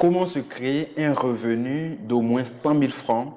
Comment se créer un revenu d'au moins 100 000 francs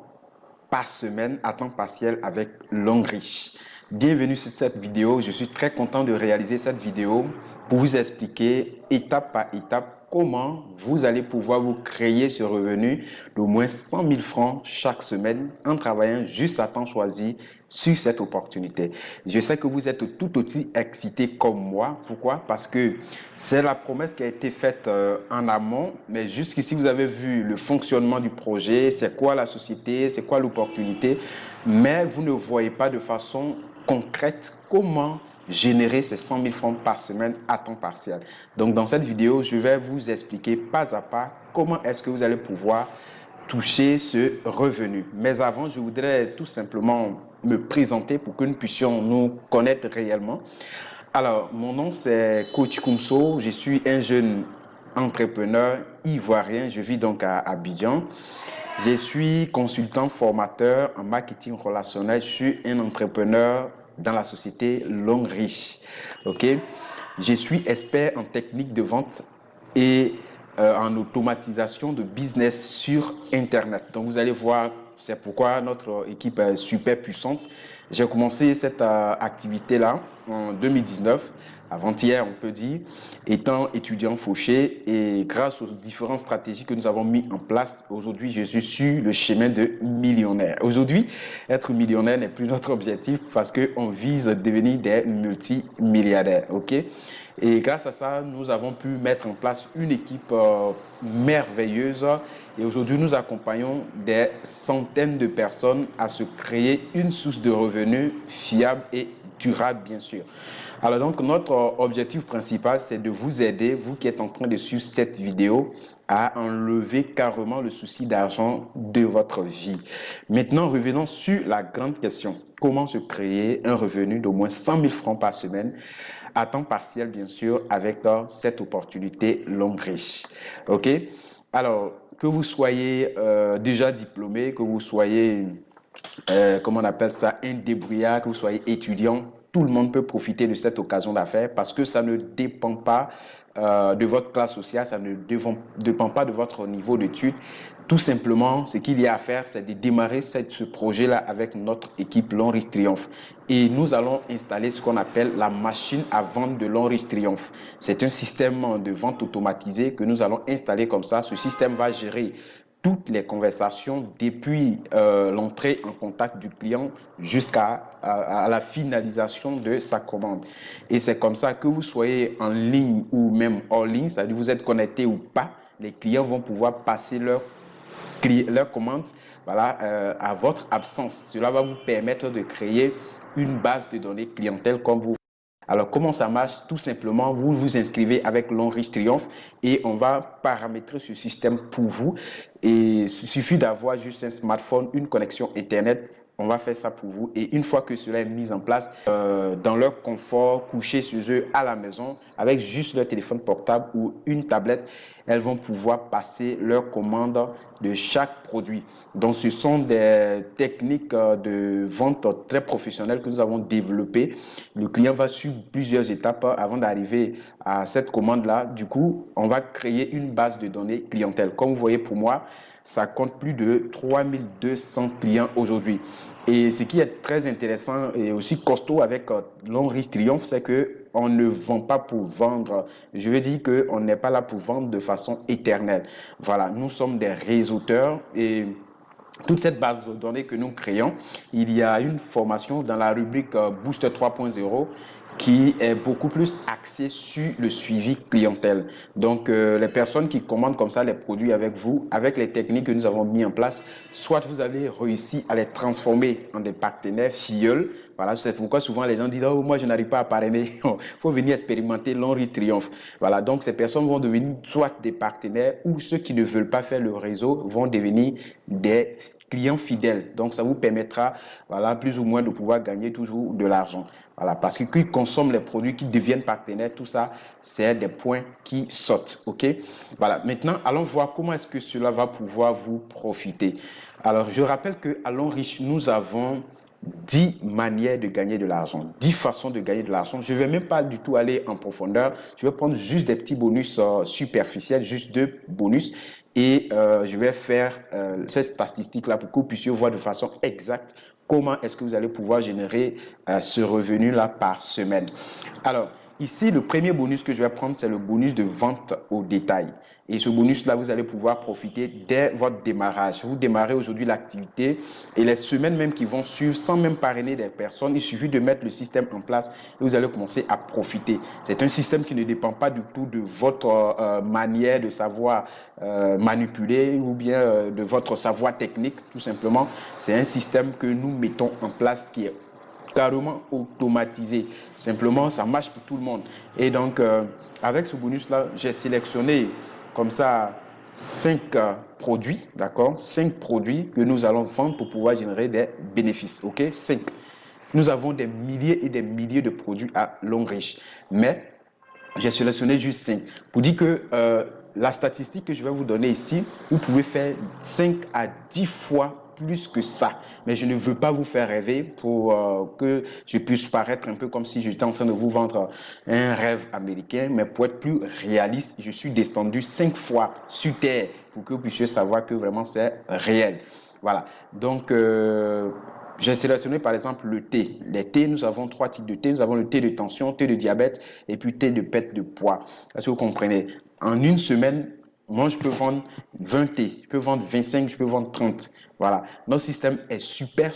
par semaine à temps partiel avec Longreach? Bienvenue sur cette vidéo. Je suis très content de réaliser cette vidéo pour vous expliquer étape par étape comment vous allez pouvoir vous créer ce revenu d'au moins 100 000 francs chaque semaine en travaillant juste à temps choisi sur cette opportunité. Je sais que vous êtes tout aussi excité comme moi. Pourquoi? Parce que c'est la promesse qui a été faite en amont, mais jusqu'ici vous avez vu le fonctionnement du projet, c'est quoi la société, c'est quoi l'opportunité, mais vous ne voyez pas de façon concrète comment générer ces 100 000 francs par semaine à temps partiel. Donc dans cette vidéo, je vais vous expliquer pas à pas comment est-ce que vous allez pouvoir toucher ce revenu. Mais avant, je voudrais tout simplement me présenter pour que nous puissions nous connaître réellement. Alors, mon nom c'est Coach Koumso, je suis un jeune entrepreneur ivoirien, je vis donc à Abidjan. Je suis consultant formateur en marketing relationnel, je suis un entrepreneur dans la société Longreach. Ok? Je suis expert en technique de vente et en automatisation de business sur Internet. Donc, vous allez voir, c'est pourquoi notre équipe est super puissante. J'ai commencé cette activité-là en 2019, avant-hier, on peut dire, étant étudiant fauché. Et grâce aux différentes stratégies que nous avons mis en place, aujourd'hui, je suis sur le chemin de millionnaire. Aujourd'hui, être millionnaire n'est plus notre objectif parce qu'on vise à devenir des multimilliardaires. OK? Et grâce à ça, nous avons pu mettre en place une équipe merveilleuse. Et aujourd'hui, nous accompagnons des centaines de personnes à se créer une source de revenus fiable et durable, bien sûr. Alors donc, notre objectif principal, c'est de vous aider, vous qui êtes en train de suivre cette vidéo, à enlever carrément le souci d'argent de votre vie. Maintenant, revenons sur la grande question. Comment se créer un revenu d'au moins 100 000 francs par semaine à temps partiel, bien sûr, avec cette opportunité Longreach. OK? Alors, que vous soyez déjà diplômé, que vous soyez, comment on appelle ça, un débrouillard, que vous soyez étudiant, tout le monde peut profiter de cette occasion d'affaires parce que ça ne dépend pas de votre classe sociale, ça ne dépend pas de votre niveau d'études. Tout simplement, ce qu'il y a à faire, c'est de démarrer ce projet-là avec notre équipe Longreach Triomphe. Et nous allons installer ce qu'on appelle la machine à vendre de Longreach Triomphe. C'est un système de vente automatisé que nous allons installer comme ça. Ce système va gérer toutes les conversations depuis l'entrée en contact du client jusqu'à la finalisation de sa commande. Et c'est comme ça que vous soyez en ligne ou même hors ligne, c'est-à-dire vous êtes connecté ou pas, les clients vont pouvoir passer leur commande à votre absence. Cela va vous permettre de créer une base de données clientèle comme vous. Alors, comment ça marche? Tout simplement, vous vous inscrivez avec Longreach Triomphe et on va paramétrer ce système pour vous. Et il suffit d'avoir juste un smartphone, une connexion Internet. On va faire ça pour vous. Et une fois que cela est mis en place, dans leur confort, couché chez eux à la maison, avec juste leur téléphone portable ou une tablette, elles vont pouvoir passer leur commande de chaque produit. Donc, ce sont des techniques de vente très professionnelles que nous avons développées. Le client va suivre plusieurs étapes avant d'arriver à cette commande-là. Du coup, on va créer une base de données clientèle. Comme vous voyez, pour moi, ça compte plus de 3200 clients aujourd'hui. Et ce qui est très intéressant et aussi costaud avec Longreach Triomphe, c'est qu'on ne vend pas pour vendre. Je veux dire qu'on n'est pas là pour vendre de façon éternelle. Voilà, nous sommes des réseauteurs et toute cette base de données que nous créons, il y a une formation dans la rubrique Booster 3.0 qui est beaucoup plus axée sur le suivi clientèle. Donc, les personnes qui commandent comme ça les produits avec vous, avec les techniques que nous avons mis en place, soit vous avez réussi à les transformer en des partenaires filleuls. Voilà, c'est pourquoi souvent les gens disent « Oh, moi, je n'arrive pas à parrainer. » Il faut venir expérimenter Longreach Triomphe. Voilà, donc ces personnes vont devenir soit des partenaires ou ceux qui ne veulent pas faire le réseau vont devenir des clients fidèles. Donc, ça vous permettra, voilà, plus ou moins de pouvoir gagner toujours de l'argent. Voilà, parce que qui consomment les produits, qui deviennent partenaires, tout ça, c'est des points qui sautent. OK? Voilà, maintenant, allons voir comment est-ce que cela va pouvoir vous profiter. Alors, je rappelle qu'à Longreach, nous avons 10 manières de gagner de l'argent, 10 façons de gagner de l'argent. Je ne vais même pas du tout aller en profondeur. Je vais prendre juste des petits bonus superficiels, juste 2 bonus. Et je vais faire ces statistiques-là pour que vous puissiez voir de façon exacte comment est-ce que vous allez pouvoir générer ce revenu-là par semaine. Alors, ici, le premier bonus que je vais prendre, c'est le bonus de vente au détail. Et ce bonus-là, vous allez pouvoir profiter dès votre démarrage. Vous démarrez aujourd'hui l'activité et les semaines même qui vont suivre, sans même parrainer des personnes, il suffit de mettre le système en place et vous allez commencer à profiter. C'est un système qui ne dépend pas du tout de votre manière de savoir manipuler ou bien de votre savoir technique, tout simplement. C'est un système que nous mettons en place qui est carrément automatisé. Simplement, ça marche pour tout le monde. Et donc, avec ce bonus-là, j'ai sélectionné comme ça 5 produits, d'accord? 5 produits que nous allons vendre pour pouvoir générer des bénéfices, ok? 5. Nous avons des milliers et des milliers de produits à Longreach, mais j'ai sélectionné juste 5. Pour dire que la statistique que je vais vous donner ici, vous pouvez faire 5 à 10 fois plus que ça. Mais je ne veux pas vous faire rêver pour que je puisse paraître un peu comme si j'étais en train de vous vendre un rêve américain. Mais pour être plus réaliste, je suis descendu 5 fois sur Terre pour que vous puissiez savoir que vraiment c'est réel. Voilà. Donc, j'ai sélectionné par exemple le thé. Les thés, nous avons 3 types de thé. Nous avons le thé de tension, thé de diabète et puis thé de perte de poids. Est-ce que vous comprenez? En une semaine, moi je peux vendre 20 thés, je peux vendre 25, je peux vendre 30. Voilà, notre système est super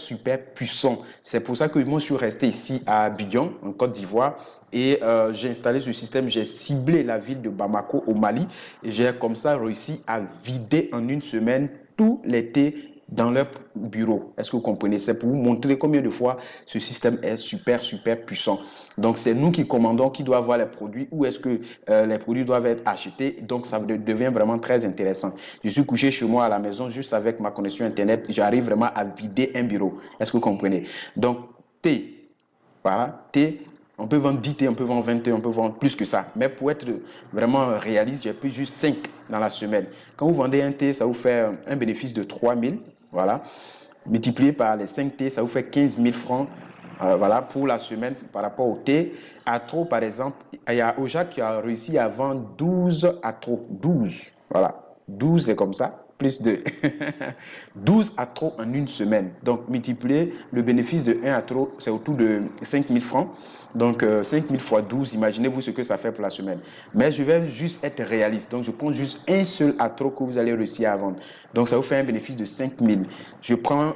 puissant. C'est pour ça que moi je suis resté ici à Abidjan, en Côte d'Ivoire, et j'ai installé ce système, j'ai ciblé la ville de Bamako au Mali, et j'ai comme ça réussi à vider en une semaine tous les thés dans leur bureau. Est-ce que vous comprenez? C'est pour vous montrer combien de fois ce système est super puissant. Donc, c'est nous qui commandons qui doit avoir les produits, où est-ce que les produits doivent être achetés. Donc, ça devient vraiment très intéressant. Je suis couché chez moi à la maison, juste avec ma connexion Internet, j'arrive vraiment à vider un bureau. Est-ce que vous comprenez? Donc, thé, voilà, thé, on peut vendre 10 thé, on peut vendre 20 thé, on peut vendre plus que ça. Mais pour être vraiment réaliste, j'ai pris juste 5 dans la semaine. Quand vous vendez un thé, ça vous fait un bénéfice de 3 000. Voilà. Multiplié par les 5 thé, ça vous fait 15 000 francs. Voilà, pour la semaine par rapport au thé. Atro, par exemple, il y a Oja qui a réussi à vendre 12 Atro. 12. Voilà. 12, c'est comme ça. Plus de 12 Atro en une semaine. Donc, multiplier le bénéfice de 1 Atro, c'est autour de 5 000 francs. Donc, 5 000 fois 12, imaginez-vous ce que ça fait pour la semaine. Mais je vais juste être réaliste. Donc, je prends juste un seul Atro que vous allez réussir à vendre. Donc, ça vous fait un bénéfice de 5 000. Je prends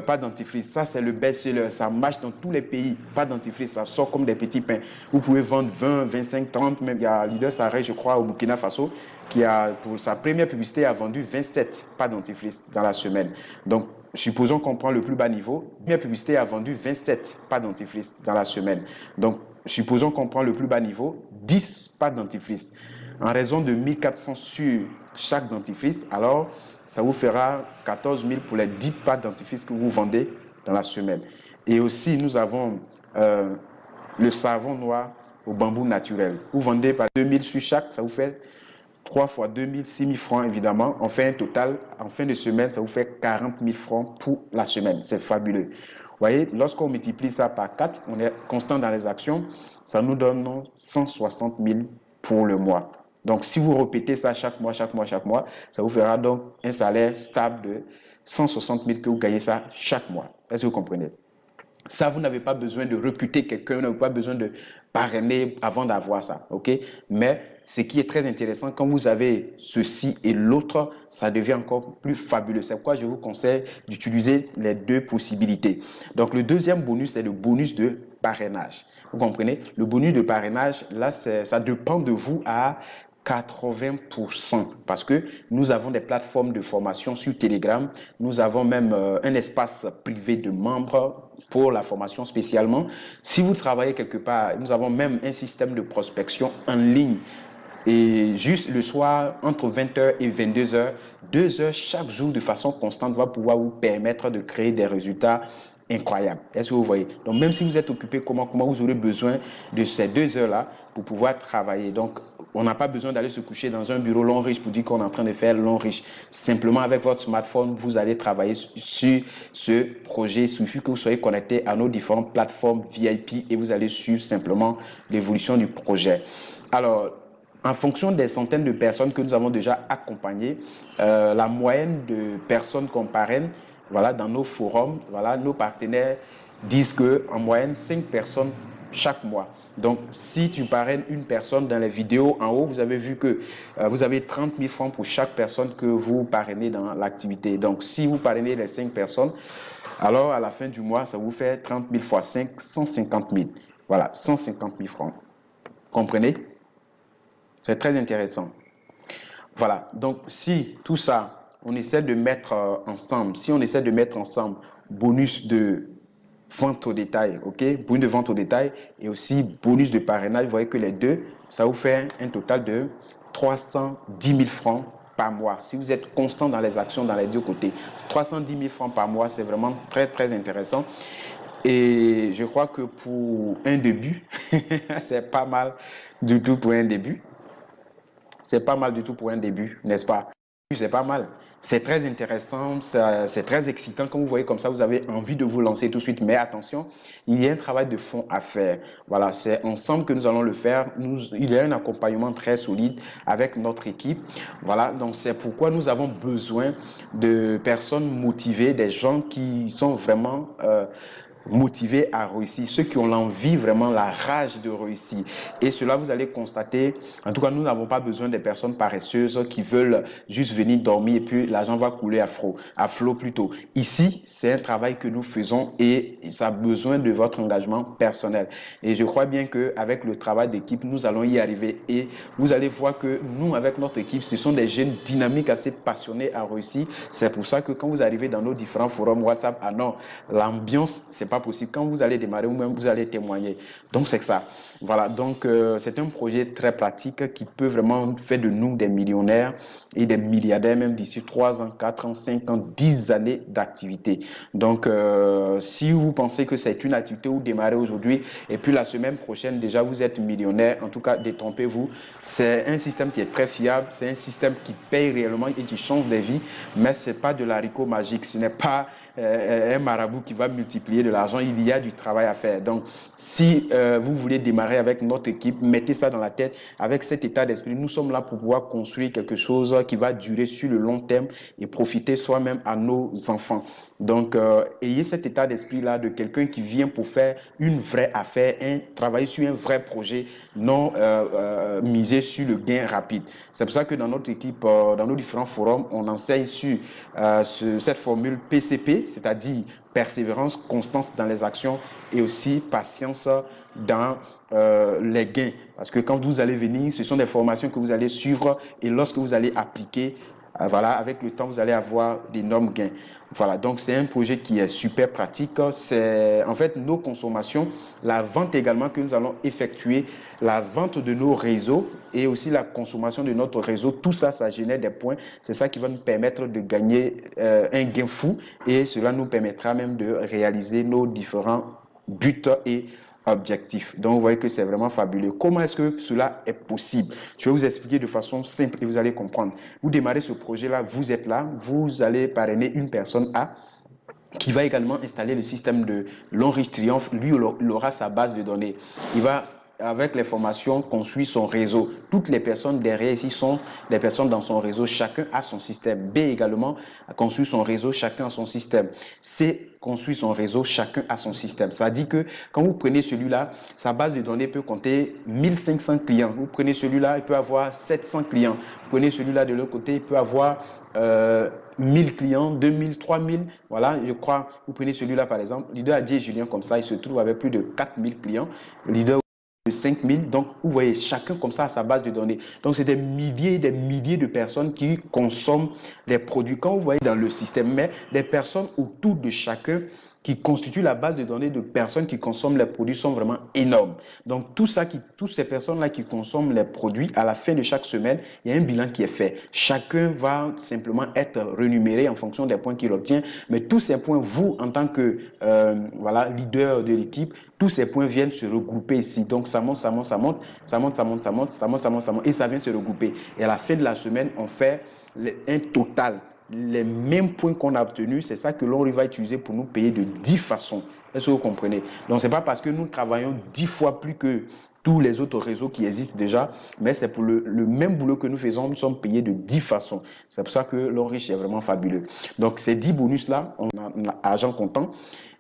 pas dentifrice. Ça, c'est le best-seller. Ça marche dans tous les pays. Pas dentifrice, ça sort comme des petits pains. Vous pouvez vendre 20, 25, 30. Même, il y a Leader Sarré, je crois, au Burkina Faso, qui a, pour sa première publicité, a vendu 27 pas dentifrice dans la semaine. Donc, supposons qu'on prend le plus bas niveau. La première publicité a vendu 27 pas dentifrice dans la semaine. Donc, supposons qu'on prend le plus bas niveau, 10 pas dentifrice. En raison de 1400 sur chaque dentifrice, alors ça vous fera 14 000 pour les 10 pas dentifrice que vous vendez dans la semaine. Et aussi, nous avons le savon noir au bambou naturel. Vous vendez par 2 000 sur chaque, ça vous fait 3 fois 2 000, 6 000 francs évidemment. On fait un total, en fin de semaine, ça vous fait 40 000 francs pour la semaine. C'est fabuleux. Vous voyez, lorsqu'on multiplie ça par 4, on est constant dans les actions, ça nous donne 160 000 pour le mois. Donc, si vous répétez ça chaque mois, ça vous fera donc un salaire stable de 160 000 que vous gagnez ça chaque mois. Est-ce que vous comprenez? Ça, vous n'avez pas besoin de recruter quelqu'un, vous n'avez pas besoin de parrainer avant d'avoir ça, ok? Mais ce qui est très intéressant, quand vous avez ceci et l'autre, ça devient encore plus fabuleux. C'est pourquoi je vous conseille d'utiliser les deux possibilités. Donc, le deuxième bonus, c'est le bonus de parrainage. Vous comprenez? Le bonus de parrainage, là, ça dépend de vous à 80% parce que nous avons des plateformes de formation sur Telegram. Nous avons même un espace privé de membres pour la formation spécialement. Si vous travaillez quelque part, nous avons même un système de prospection en ligne. Et juste le soir, entre 20h et 22h, 2 heures chaque jour de façon constante va pouvoir vous permettre de créer des résultats incroyables. Est-ce que vous voyez? Donc, même si vous êtes occupé, comment vous aurez besoin de ces 2 heures-là pour pouvoir travailler. Donc, on n'a pas besoin d'aller se coucher dans un bureau long riche pour dire qu'on est en train de faire long riche. Simplement, avec votre smartphone, vous allez travailler sur ce projet. Il suffit que vous soyez connecté à nos différentes plateformes VIP et vous allez suivre simplement l'évolution du projet. Alors, en fonction des centaines de personnes que nous avons déjà accompagnées, la moyenne de personnes qu'on parraine, voilà, dans nos forums, voilà, nos partenaires disent qu'en moyenne, 5 personnes chaque mois. Donc, si tu parraines une personne dans les vidéos en haut, vous avez vu que vous avez 30 000 francs pour chaque personne que vous parrainez dans l'activité. Donc, si vous parrainez les 5 personnes, alors à la fin du mois, ça vous fait 30 000 fois 5, 150 000. Voilà, 150 000 francs. Comprenez? C'est très intéressant. Voilà, donc si tout ça, on essaie de mettre ensemble, si on essaie de mettre ensemble bonus de vente au détail, ok, bonus de vente au détail et aussi bonus de parrainage, vous voyez que les deux, ça vous fait un total de 310 000 francs par mois. Si vous êtes constant dans les actions dans les deux côtés, 310 000 francs par mois, c'est vraiment très, très intéressant. Et je crois que pour un début, c'est pas mal du tout pour un début. C'est pas mal du tout pour un début, n'est-ce pas? C'est pas mal. C'est très intéressant, c'est très excitant. Quand vous voyez comme ça, vous avez envie de vous lancer tout de suite. Mais attention, il y a un travail de fond à faire. Voilà, c'est ensemble que nous allons le faire. Il y a un accompagnement très solide avec notre équipe. Voilà, donc c'est pourquoi nous avons besoin de personnes motivées, des gens qui sont vraiment motivés à réussir, ceux qui ont l'envie, vraiment la rage de réussir. Et cela, vous allez constater, en tout cas, nous n'avons pas besoin des personnes paresseuses qui veulent juste venir dormir et puis l'argent va couler à flot plutôt. Ici, c'est un travail que nous faisons et ça a besoin de votre engagement personnel. Et je crois bien qu'avec le travail d'équipe, nous allons y arriver et vous allez voir que nous, avec notre équipe, ce sont des jeunes dynamiques, assez passionnés à réussir. C'est pour ça que quand vous arrivez dans nos différents forums WhatsApp, ah non, l'ambiance, c'est pas possible. Quand vous allez démarrer ou même vous allez témoigner. Donc c'est ça. Voilà, donc c'est un projet très pratique qui peut vraiment faire de nous des millionnaires et des milliardaires même d'ici 3 ans, 4 ans, 5 ans, 10 années d'activité. Donc si vous pensez que c'est une activité où démarrer aujourd'hui et puis la semaine prochaine déjà vous êtes millionnaire, en tout cas détrompez-vous. C'est un système qui est très fiable, c'est un système qui paye réellement et qui change des vies, mais c'est pas de l'haricot magique, ce n'est pas un marabout qui va multiplier de l'argent, il y a du travail à faire. Donc, si vous voulez démarrer avec notre équipe, mettez ça dans la tête avec cet état d'esprit. Nous sommes là pour pouvoir construire quelque chose qui va durer sur le long terme et profiter soi-même à nos enfants. Donc, ayez cet état d'esprit-là de quelqu'un qui vient pour faire une vraie affaire, travailler sur un vrai projet, non miser sur le gain rapide. C'est pour ça que dans notre équipe, dans nos différents forums, on enseigne sur cette formule PCP, c'est-à-dire persévérance, constance dans les actions et aussi patience dans les gains. Parce que quand vous allez venir, ce sont des formations que vous allez suivre et lorsque vous allez appliquer, voilà, avec le temps, vous allez avoir d'énormes gains. Voilà, donc c'est un projet qui est super pratique. C'est en fait nos consommations, la vente également que nous allons effectuer, la vente de nos réseaux et aussi la consommation de notre réseau. Tout ça, ça génère des points. C'est ça qui va nous permettre de gagner un gain fou et cela nous permettra même de réaliser nos différents buts et objectif. Donc, vous voyez que c'est vraiment fabuleux. Comment est-ce que cela est possible? Je vais vous expliquer de façon simple et vous allez comprendre. Vous démarrez ce projet-là, vous êtes là, vous allez parrainer une personne A qui va également installer le système de Long-Riche Triomphe. Lui, il aura sa base de données. Il va, avec les formations, construire son réseau. Toutes les personnes derrière ici sont des personnes dans son réseau. Chacun a son système. B également a construit son réseau. Chacun a son système. C construit son réseau. Chacun a son système. Ça dit que quand vous prenez celui-là, sa base de données peut compter 1500 clients. Vous prenez celui-là, il peut avoir 700 clients. Vous prenez celui-là de l'autre côté, il peut avoir 1000 clients, 2000, 3000. Voilà, je crois. Vous prenez celui-là par exemple. Leader Adier Julien comme ça, il se trouve avec plus de 4000 clients. Leader de 5000. Donc, vous voyez, chacun comme ça a sa base de données. Donc, c'est des milliers et des milliers de personnes qui consomment les produits. Quand vous voyez dans le système, mais des personnes autour de chacun qui constituent la base de données de personnes qui consomment les produits sont vraiment énormes. Donc, toutes ces personnes-là qui consomment les produits, à la fin de chaque semaine, il y a un bilan qui est fait. Chacun va simplement être rémunéré en fonction des points qu'il obtient. Mais tous ces points, vous, en tant que voilà, leader de l'équipe, tous ces points viennent se regrouper ici. Donc, ça monte, ça monte, ça monte, ça monte, ça monte, ça monte, ça monte, ça monte, ça monte, et ça vient se regrouper. Et à la fin de la semaine, on fait un total. Les mêmes points qu'on a obtenus, c'est ça que l'on va utiliser pour nous payer de 10 façons. Est-ce que vous comprenez? Donc, ce n'est pas parce que nous travaillons 10 fois plus que tous les autres réseaux qui existent déjà, mais c'est pour le même boulot que nous faisons, nous sommes payés de 10 façons. C'est pour ça que l'Onrich est vraiment fabuleux. Donc, ces 10 bonus-là, on a argent comptant.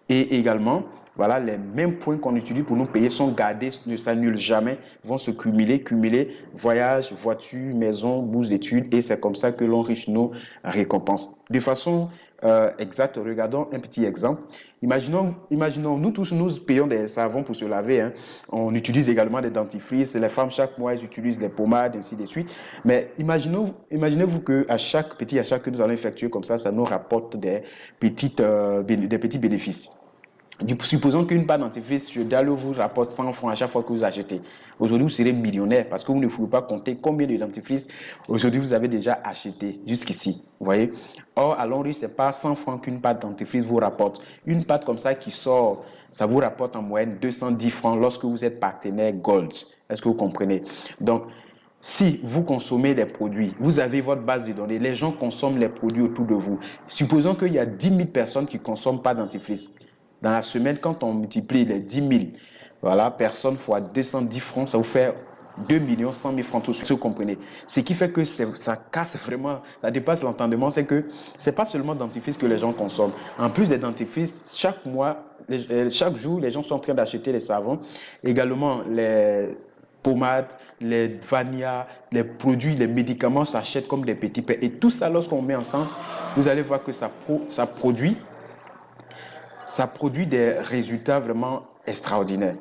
Et également, voilà, les mêmes points qu'on utilise pour nous payer sont gardés, ne s'annulent jamais, vont se cumuler, voyage, voiture, maison, bourse d'études, et c'est comme ça que l'Onrich nous récompense. De façon exacte, regardons un petit exemple. Imaginons, nous tous, nous payons des savons pour se laver, hein. On utilise également des dentifrices. Les femmes, chaque mois, elles utilisent les pommades, ainsi de suite. Mais imaginez-vous qu'à chaque petit achat que nous allons effectuer comme ça nous rapporte des petits bénéfices. Supposons qu'une pâte dentifrice, je dois vous rapporte 100 francs à chaque fois que vous achetez. Aujourd'hui, vous serez millionnaire parce que vous ne pouvez pas compter combien de dentifrices aujourd'hui vous avez déjà acheté jusqu'ici. Vous voyez? Or, à Londres, ce n'est pas 100 francs qu'une pâte dentifrice vous rapporte. Une pâte comme ça qui sort, ça vous rapporte en moyenne 210 francs lorsque vous êtes partenaire Gold. Est-ce que vous comprenez? Donc, si vous consommez des produits, vous avez votre base de données, les gens consomment les produits autour de vous. Supposons qu'il y a 10 000 personnes qui ne consomment pas de dentifrice. Dans la semaine, quand on multiplie les 10 000 voilà, personnes fois 210 francs, ça vous fait 2 100 000 francs, tout ce que vous comprenez. Ce qui fait que ça casse vraiment, ça dépasse l'entendement, c'est que ce n'est pas seulement dentifrice que les gens consomment. En plus des dentifrices, chaque mois, chaque jour, les gens sont en train d'acheter les savons, également les pommades, les vanillas, les produits, les médicaments s'achètent comme des petits pains. Et tout ça, lorsqu'on met ensemble, vous allez voir que ça produit des résultats vraiment extraordinaires.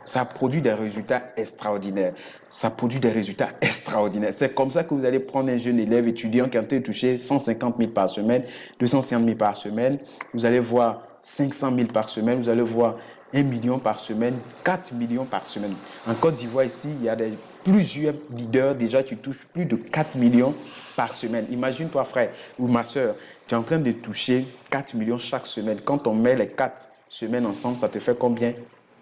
Ça produit des résultats extraordinaires. Ça produit des résultats extraordinaires. C'est comme ça que vous allez prendre un jeune élève étudiant qui a été touché 150 000 par semaine, 250 000 par semaine. Vous allez voir 500 000 par semaine. Vous allez voir 1 million par semaine, 4 millions par semaine. En Côte d'Ivoire, ici, il y a plusieurs leaders déjà qui touchent plus de 4 millions par semaine. Imagine-toi, frère ou ma soeur, tu es en train de toucher 4 millions chaque semaine. Quand on met les 4 semaines ensemble, ça te fait combien?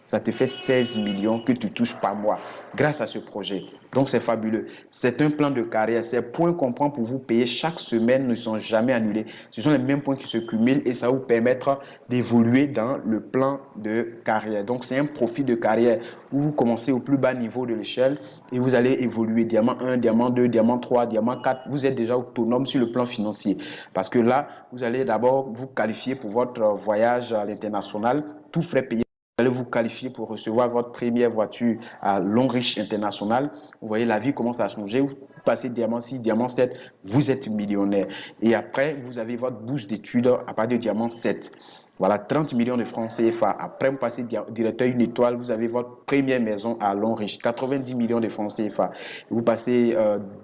Ça te fait 16 millions que tu touches par mois grâce à ce projet. Donc, c'est fabuleux. C'est un plan de carrière. Ces points qu'on prend pour vous payer chaque semaine ne sont jamais annulés. Ce sont les mêmes points qui se cumulent et ça va vous permettre d'évoluer dans le plan de carrière. Donc, c'est un profil de carrière où vous commencez au plus bas niveau de l'échelle et vous allez évoluer. Diamant 1, diamant 2, diamant 3, diamant 4. Vous êtes déjà autonome sur le plan financier. Parce que là, vous allez d'abord vous qualifier pour votre voyage à l'international, tout frais payé. Vous allez vous qualifier pour recevoir votre première voiture à Longreach International. Vous voyez, la vie commence à changer. Vous passez diamant 6, diamant 7, vous êtes millionnaire. Et après, vous avez votre bourse d'études à partir de diamant 7. Voilà, 30 millions de francs CFA. Après, vous passez directeur une étoile, vous avez votre première maison à Longreach, 90 millions de francs CFA. Vous passez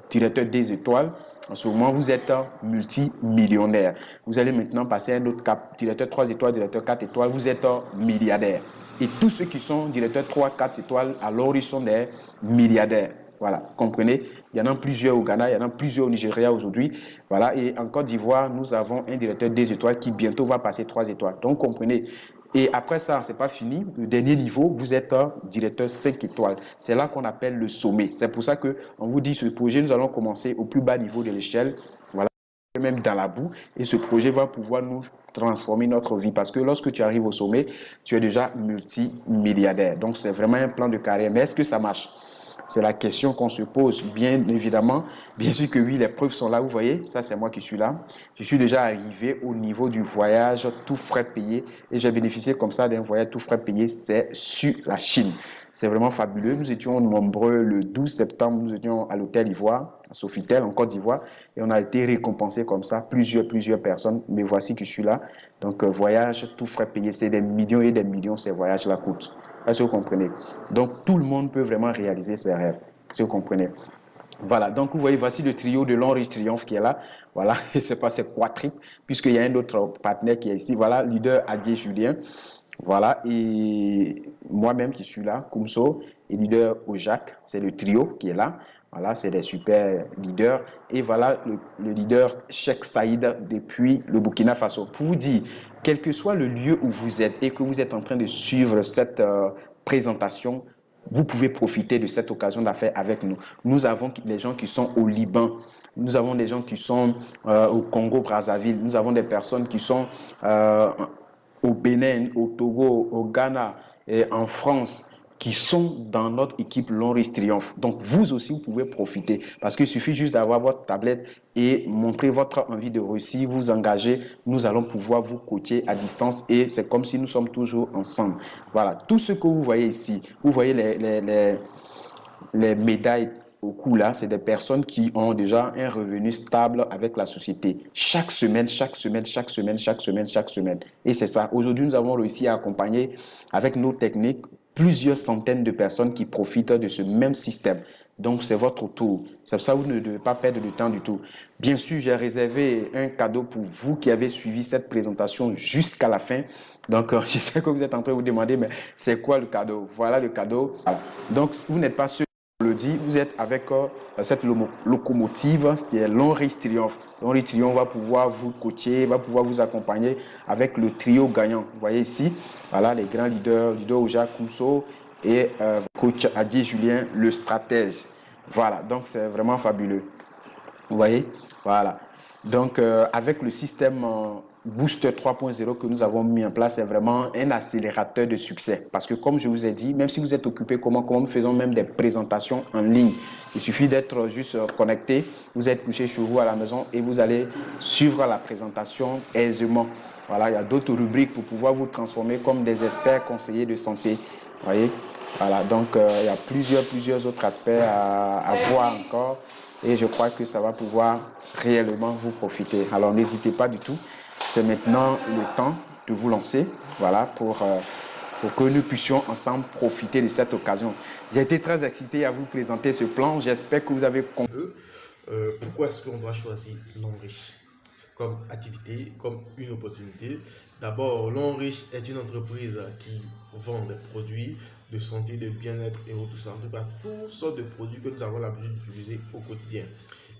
directeur des étoiles. En ce moment, vous êtes multimillionnaire. Vous allez maintenant passer à un autre cap, directeur 3 étoiles, directeur 4 étoiles, vous êtes milliardaire. Et tous ceux qui sont directeurs 3, 4 étoiles, alors ils sont des milliardaires. Voilà, comprenez? Il y en a plusieurs au Ghana, il y en a plusieurs au Nigeria aujourd'hui. Voilà, et en Côte d'Ivoire, nous avons un directeur 2 étoiles qui bientôt va passer 3 étoiles. Donc, comprenez? Et après ça, ce n'est pas fini. Le dernier niveau, vous êtes directeur 5 étoiles. C'est là qu'on appelle le sommet. C'est pour ça qu'on vous dit, ce projet, nous allons commencer au plus bas niveau de l'échelle. Voilà, même dans la boue. Et ce projet va pouvoir nous transformer notre vie. Parce que lorsque tu arrives au sommet, tu es déjà multimilliardaire. Donc, c'est vraiment un plan de carrière. Mais est-ce que ça marche? C'est la question qu'on se pose, bien évidemment. Bien sûr que oui, les preuves sont là, vous voyez. Ça, c'est moi qui suis là. Je suis déjà arrivé au niveau du voyage, tout frais payé. Et j'ai bénéficié comme ça d'un voyage tout frais payé, c'est sur la Chine. C'est vraiment fabuleux. Nous étions nombreux le 12 septembre, nous étions à l'hôtel Ivoire, à Sofitel, en Côte d'Ivoire. Et on a été récompensés comme ça, plusieurs personnes. Mais voici que je suis là. Donc, voyage tout frais payé. C'est des millions et des millions, ces voyages-là coûtent. Est-ce que vous comprenez? Donc, tout le monde peut vraiment réaliser ses rêves. Est-ce que vous comprenez? Voilà, donc vous voyez, voici le trio de Long-Riche Triomphe qui est là. Voilà, et c'est pas, c'est quadruple, puisqu'il y a un autre partenaire qui est ici. Voilà, leader Adier Julien. Voilà, et moi-même qui suis là, Koumso, et leader Ojac, c'est le trio qui est là. Voilà, c'est des super leaders. Et voilà le leader Cheikh Saïd depuis le Burkina Faso. Pour vous dire, quel que soit le lieu où vous êtes et que vous êtes en train de suivre cette présentation, vous pouvez profiter de cette occasion d'affaires avec nous. Nous avons des gens qui sont au Liban, nous avons des gens qui sont au Congo-Brazzaville, nous avons des personnes qui sont au Bénin, au Togo, au Ghana et en France, qui sont dans notre équipe Long-Riche Triomphe. Donc vous aussi, vous pouvez profiter parce qu'il suffit juste d'avoir votre tablette et montrer votre envie de réussir, vous engager. Nous allons pouvoir vous coacher à distance et c'est comme si nous sommes toujours ensemble. Voilà, tout ce que vous voyez ici, vous voyez les médailles au cou là, c'est des personnes qui ont déjà un revenu stable avec la société. Chaque semaine, chaque semaine, chaque semaine, chaque semaine, chaque semaine. Et c'est ça. Aujourd'hui, nous avons réussi à accompagner avec nos techniques plusieurs centaines de personnes qui profitent de ce même système. Donc, c'est votre tour. C'est pour ça que vous ne devez pas perdre de temps du tout. Bien sûr, j'ai réservé un cadeau pour vous qui avez suivi cette présentation jusqu'à la fin. Donc, je sais que vous êtes en train de vous demander, mais c'est quoi le cadeau? Voilà le cadeau. Voilà. Donc, vous n'êtes pas sûr. Le dit, vous êtes avec cette locomotive qui est Long-Riche Triomphe. Long-Riche Triomphe va pouvoir vous coacher, va pouvoir vous accompagner avec le trio gagnant. Vous voyez ici, voilà les grands leader Oja Koumso et coach Adi Julien, le stratège. Voilà, donc c'est vraiment fabuleux. Vous voyez, voilà. Donc avec le système Booster 3.0 que nous avons mis en place, c'est vraiment un accélérateur de succès. Parce que comme je vous ai dit, même si vous êtes occupé, comment nous faisons même des présentations en ligne. Il suffit d'être juste connecté, vous êtes couché chez vous à la maison et vous allez suivre la présentation aisément. Voilà, il y a d'autres rubriques pour pouvoir vous transformer comme des experts conseillers de santé. Vous voyez, voilà, donc il y a plusieurs autres aspects à voir encore. Et je crois que ça va pouvoir réellement vous profiter. Alors n'hésitez pas du tout. C'est maintenant le temps de vous lancer. Voilà, pour que nous puissions ensemble profiter de cette occasion. J'ai été très excité à vous présenter ce plan. J'espère que vous avez compris. Pourquoi est-ce qu'on doit choisir Long-Riche comme activité, comme une opportunité? D'abord, Long-Riche est une entreprise qui vend des produits de santé, de bien-être et tout ça. En tout cas, toutes sortes de produits que nous avons l'habitude d'utiliser au quotidien.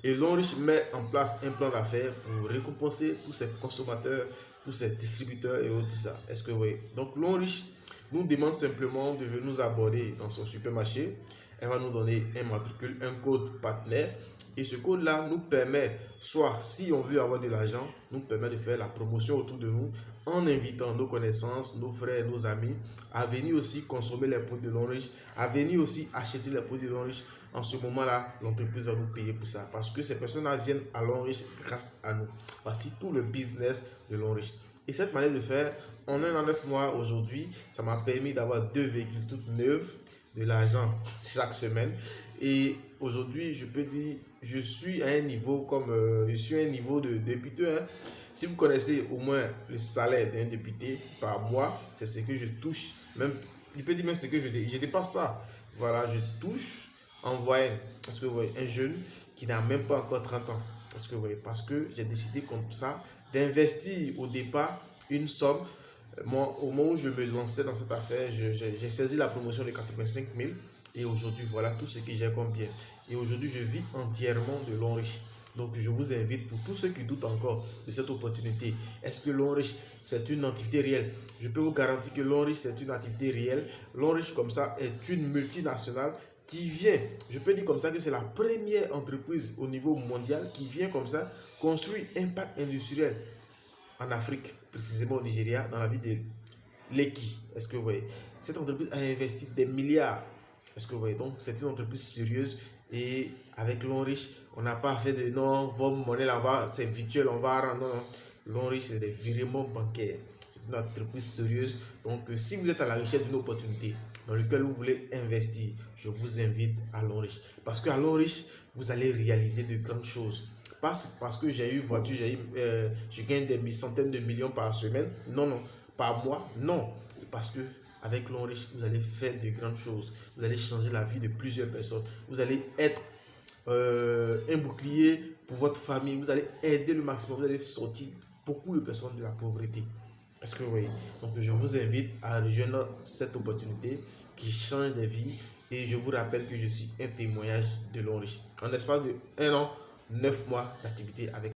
Et Long-Riche met en place un plan d'affaires pour récompenser tous ces consommateurs, tous ces distributeurs et tout ça. Est-ce que vous voyez? Donc, Long-Riche nous demande simplement de venir nous aborder dans son supermarché. Elle va nous donner un matricule, un code partenaire. Et ce code-là nous permet, soit si on veut avoir de l'argent, nous permet de faire la promotion autour de nous en invitant nos connaissances, nos frères, nos amis à venir aussi consommer les produits de Long-Riche, à venir aussi acheter les produits de Long-Riche. En ce moment-là, l'entreprise va nous payer pour ça parce que ces personnes-là viennent à Long-Riche grâce à nous. Voici tout le business de Long-Riche. Et cette manière de faire, en 1 an 9 mois aujourd'hui, ça m'a permis d'avoir 2 véhicules toutes neuves, de l'argent chaque semaine. Et aujourd'hui, je peux dire, je suis à un niveau comme je suis à un niveau de député. Hein. Si vous connaissez au moins le salaire d'un député par mois, c'est ce que je touche. Même, je peux dire même ce que je dépasse ça. Voilà, je touche en moyenne. Parce que vous voyez, un jeune qui n'a même pas encore 30 ans. Parce que vous voyez, parce que j'ai décidé comme ça d'investir au départ une somme. Moi, au moment où je me lançais dans cette affaire, j'ai saisi la promotion de 85 000. Et aujourd'hui, voilà tout ce que j'ai comme bien. Et aujourd'hui, je vis entièrement de Long-Riche. Donc, je vous invite pour tous ceux qui doutent encore de cette opportunité. Est-ce que Long-Riche, c'est une activité réelle? Je peux vous garantir que Long-Riche, c'est une activité réelle. Long-Riche, comme ça, est une multinationale qui vient, je peux dire comme ça que c'est la première entreprise au niveau mondial qui vient comme ça construire un parc industriel en Afrique, précisément au Nigeria, dans la ville de Lekki. Est-ce que vous voyez? Cette entreprise a investi des milliards. Est-ce que vous voyez? Donc, c'est une entreprise sérieuse et avec Long-Riche, on n'a pas fait de non, votre monnaie là-bas, c'est virtuel, on va rendre. Non, Long-Riche, c'est des virements bancaires. C'est une entreprise sérieuse. Donc, si vous êtes à la recherche d'une opportunité dans laquelle vous voulez investir, je vous invite à Long-Riche. Parce qu'à Long-Riche, vous allez réaliser de grandes choses. Pas parce que j'ai eu voiture, je gagne des centaines de millions par semaine. Non, non. Par mois, non. Parce que avec Long-Riche, vous allez faire de grandes choses. Vous allez changer la vie de plusieurs personnes. Vous allez être un bouclier pour votre famille. Vous allez aider le maximum. Vous allez sortir beaucoup de personnes de la pauvreté. Est-ce que vous voyez? Donc, je vous invite à rejoindre cette opportunité qui change des vies. Et je vous rappelle que je suis un témoignage de l'Homme Riche. En l'espace de 1 an, 9 mois d'activité avec